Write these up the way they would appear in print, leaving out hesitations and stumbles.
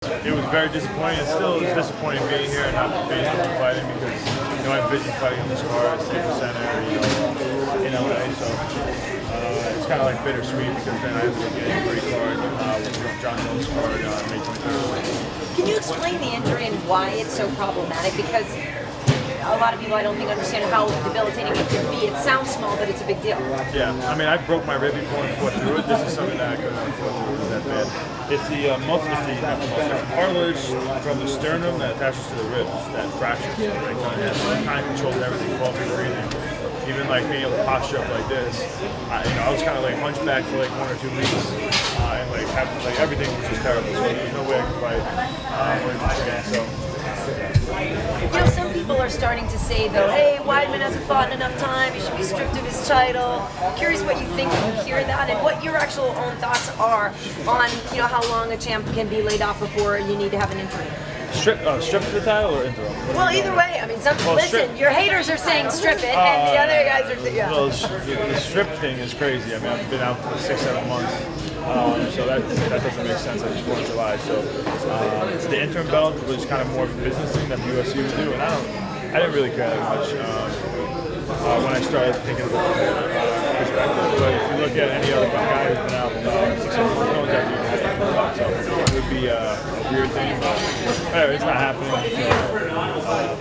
It was very disappointing. It still is disappointing being here and not being able to fighting because I envisioned fighting on this card at Staples Center, in LA. So it's kind of like bittersweet because then I ended up getting a great card with Jon Jones card May 23rd. Can you explain the injury and why it's so problematic? Because a lot of people, I don't think, understand how debilitating it can be. It sounds small, but it's a big deal. Yeah, I mean, I broke my rib before and fought through it. This is something that I couldn't afford through. It was that bad. It's the cartilage from the sternum that attaches to the ribs that fractures. It kind of controls everything, coughing, breathing. Even like being able to posture up like this, I was kind of like hunchback for like 1 or 2 weeks, and like everything was just terrible. So there's no way I could fight or even train. So. Some people are starting to say, though, hey, Weidman hasn't fought in enough time, he should be stripped of his title. Curious what you think when you hear that and what your actual own thoughts are on, how long a champ can be laid off before you need to have an injury. Strip of the title or interim? Well, either way. I mean, listen, your haters are saying strip it, and the other guys are saying, yeah. Well, the strip thing is crazy. I mean, I've been out for 6-7 months. So that doesn't make sense. I just fought in July. So the interim belt was kind of more of a business thing that the UFC would do, and I didn't really care that much when I started thinking about it perspective. But if you look at any other guy who's been out 6 months, no one's ever had that. So it would be a weird thing, but anyway, it's not happening.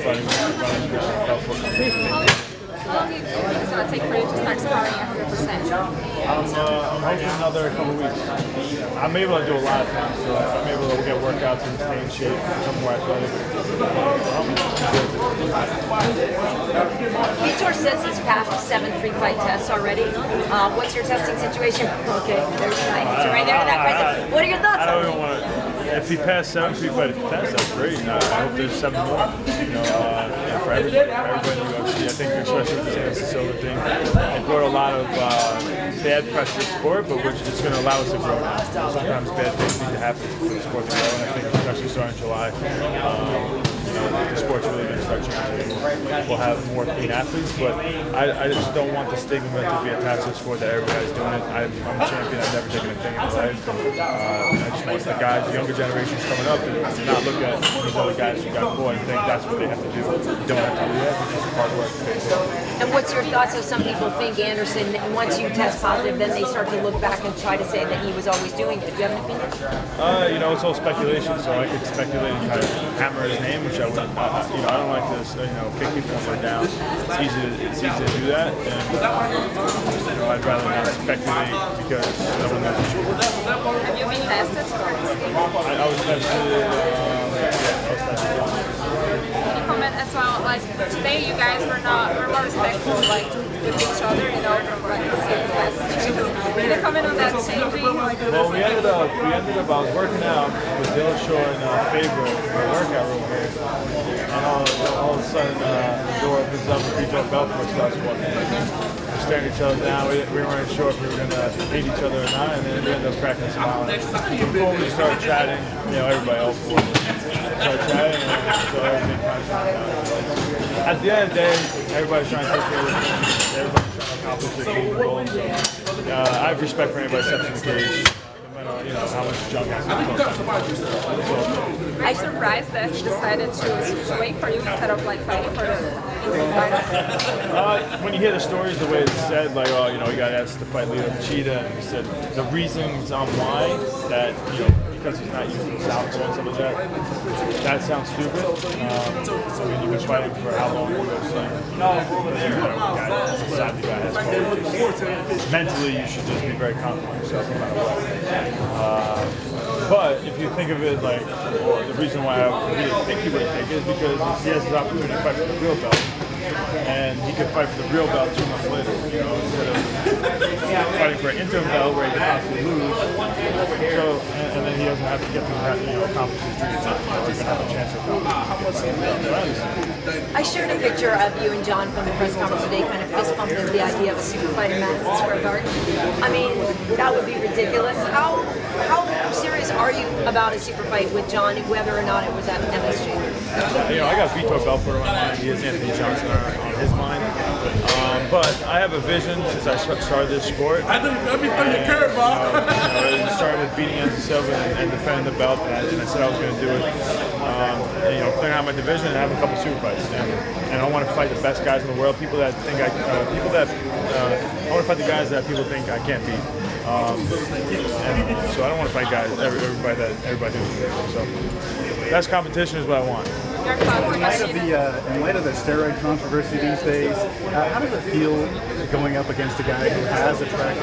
Fighting Chris Belfort. How long do you think it's going to take for you to start sparring 100%? I'm hoping another couple weeks. I'm able to do a lot of things, so I'm able to get workouts and stay in shape, become more athletic. Vitor says he's passed 7 pre-fight tests already. What's your testing situation? Okay, there's my answer right there to that question. What are your thoughts on it? If he passed 7 pre-fight tests, that's great. I hope there's 7 more. For everybody in the UFC. I think especially with the Anderson Silva thing, it brought a lot of bad press to the sport, but which is going to allow us to grow now. Sometimes bad things need to happen for the sport to grow, and I think especially starting in July, the sport's really going to start changing. We'll have more clean athletes, but I just don't want the stigma to be attached to the sport that everybody's doing it. I'm a champion. I've never taken a thing in my life. I just want the guys, the younger generations coming up, to not look at these other guys who got caught and think that's what they have to do. You don't have to do that because it's hard work. And what's your thoughts? So some people think Anderson, once you test positive, then they start to look back and try to say that he was always doing it. Do you have an opinion? It's all speculation, so I could speculate and try to hammer his name, which I wouldn't. I don't like to, kick people when we're down. It's easy to do that, and I'd rather not speculate because no one knows the truth. Have you been tested for this game? I was tested. Can you comment as well? Like today, you guys were more respectful, with each other, from the same class. Can you comment on that changing? Well, we ended up. I was working out with Dillashaw and Faber in the workout room here, and all of a sudden the door opens up and Vitor Belfort starts walking in. We're staring each other down. We weren't sure if we were going to hate each other or not, and then we ended up cracking a smile. Before we started chatting, everybody else started chatting, and so everything kind of started out. At the end of the day, everybody's trying to take care of it. Everybody's trying to accomplish their game goal. So, I have respect for anybody who steps in the cage. How much junk has I'm surprised that he decided to wait for you instead of fighting for the title. When you hear the stories, the way it's said, he got asked to fight Leo Cheetah, and he said the reasons on why that, because he's not used to the southpaw and stuff like that. That sounds stupid. You've been fighting for how long? Mentally, you should just be very confident in yourself no matter what. But if you think of it the reason why I really think he would take it is because he has the opportunity to fight for the real belt. And he could fight for the real belt 2 months later, instead of fighting for an interim belt where he could possibly lose. So, and then he doesn't have to get to accomplish his dreams. He's going to have a chance to accomplish. I shared a picture of you and John from the press conference today, kind of fist bumping the idea of a super fight in Madison Square Garden. I mean, that would be ridiculous. How serious are you about a super fight with Jon, whether or not it was at MSG? I got Vitor Belfort on my mind. He has Anthony Johnson on his mind. But I have a vision since I started this sport. Let me throw your curveball. I started with beating Anderson Silva and defending the belt, and I said I was going to do it. Clearing out my division and have a couple super fights. And I want to fight the best guys in the world. People that think I want to fight the guys that people think I can't beat. And so I don't want to fight guys, everybody thinks. So best competition is what I want. In light of the steroid controversy these days, how does it feel going up against a guy who has a track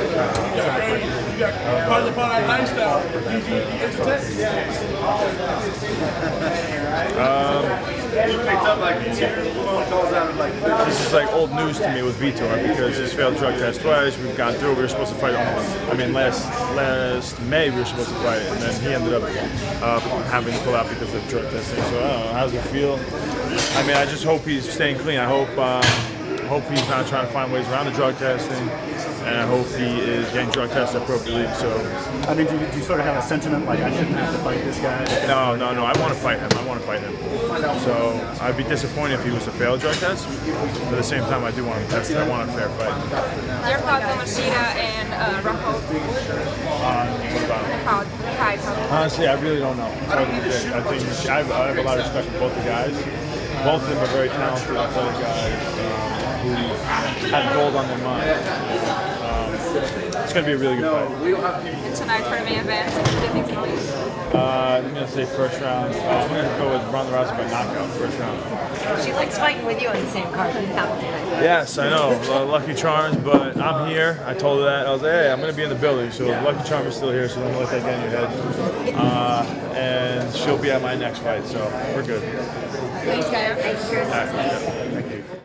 This is like old news to me with Vitor because he's failed drug test twice. We've gone through. We were supposed to fight last May we were supposed to fight, and then he ended up having to pull out because of drug testing. So I don't know. How does it feel? I mean, I just hope he's staying clean. I hope he's not trying to find ways around the drug testing, and I hope he is getting drug tested appropriately. So, I mean, do you sort of have a sentiment like I shouldn't have to fight this guy? No. I want to fight him. So I'd be disappointed if he was to fail a drug test. But at the same time, I do want him tested. I want a fair fight. Your thoughts on Machida and Rocco? What about him? Honestly, I really don't know. It's hard to predict. I think I have a lot of respect for both the guys. Both of them are very talented, athletic guys who have gold on their mind. It's going to be a really good fight. And tonight for the main event, do you think it's going to be? I'm going to say first round. I'm going to go with Ronda Rousey by knockout, first round. She likes fighting with you on the same card. Yes, I know. Lucky Charms, but I'm here. I told her that. I was like, hey, I'm going to be in the building. So Lucky Charms is still here, so don't let that get in your head. And she'll be at my next fight, so we're good. Thanks, guys. Thanks, Chris.